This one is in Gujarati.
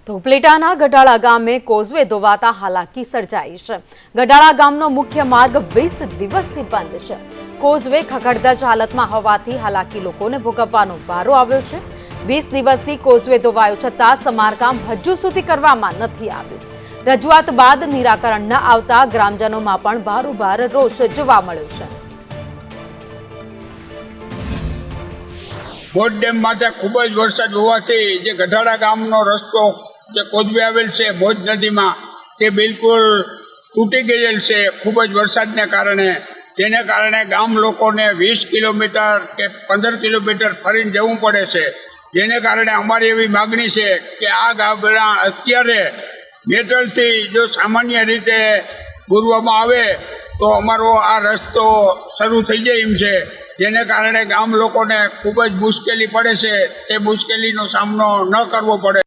તો ઉપલેટાના ગઢાળા ગામે કોઝવે ધોવાતા હાલાકી સર્જાઈ છે। ગઢાળા ગામનો મુખ્ય માર્ગ 20 દિવસથી બંધ છે। કોઝવે ખખડધજ હાલતમાં હોવાથી હાલાકી લોકોને ભોગવવાનો વારો આવ્યો છે। 20 દિવસથી કોઝવે ધોવાયો છતાં સમારકામ હજુ સુધી કરવામાં નથી આવ્યું। રજૂઆત બાદ નિરાકરણ ન આવતા ગ્રામજનોમાં પણ ભારોભાર રોષ જોવા મળ્યો છે। બોટ ડેમ માટે ખૂબ જ વરસાદ હોવાથી જે ગઢાળા ગામનો રસ્તો જે કોઝવે આવેલ છે ભોજ નદીમાં તે બિલકુલ તૂટી ગયેલ છે ખૂબ જ વરસાદને કારણે। તેને કારણે ગામ લોકોને 20 કિલોમીટર કે 15 કિલોમીટર ફરીને જવું પડે છે। જેને કારણે અમારી એવી માગણી છે કે આ ગામડા અત્યારે મેટલથી જો સામાન્ય રીતે પૂરવામાં આવે તો અમારો આ રસ્તો શરૂ થઈ જાય એમ છે। જેને કારણે ગામ લોકોને ખૂબ જ મુશ્કેલી પડે છે। તે મુશ્કેલીનો સામનો ન કરવો પડે।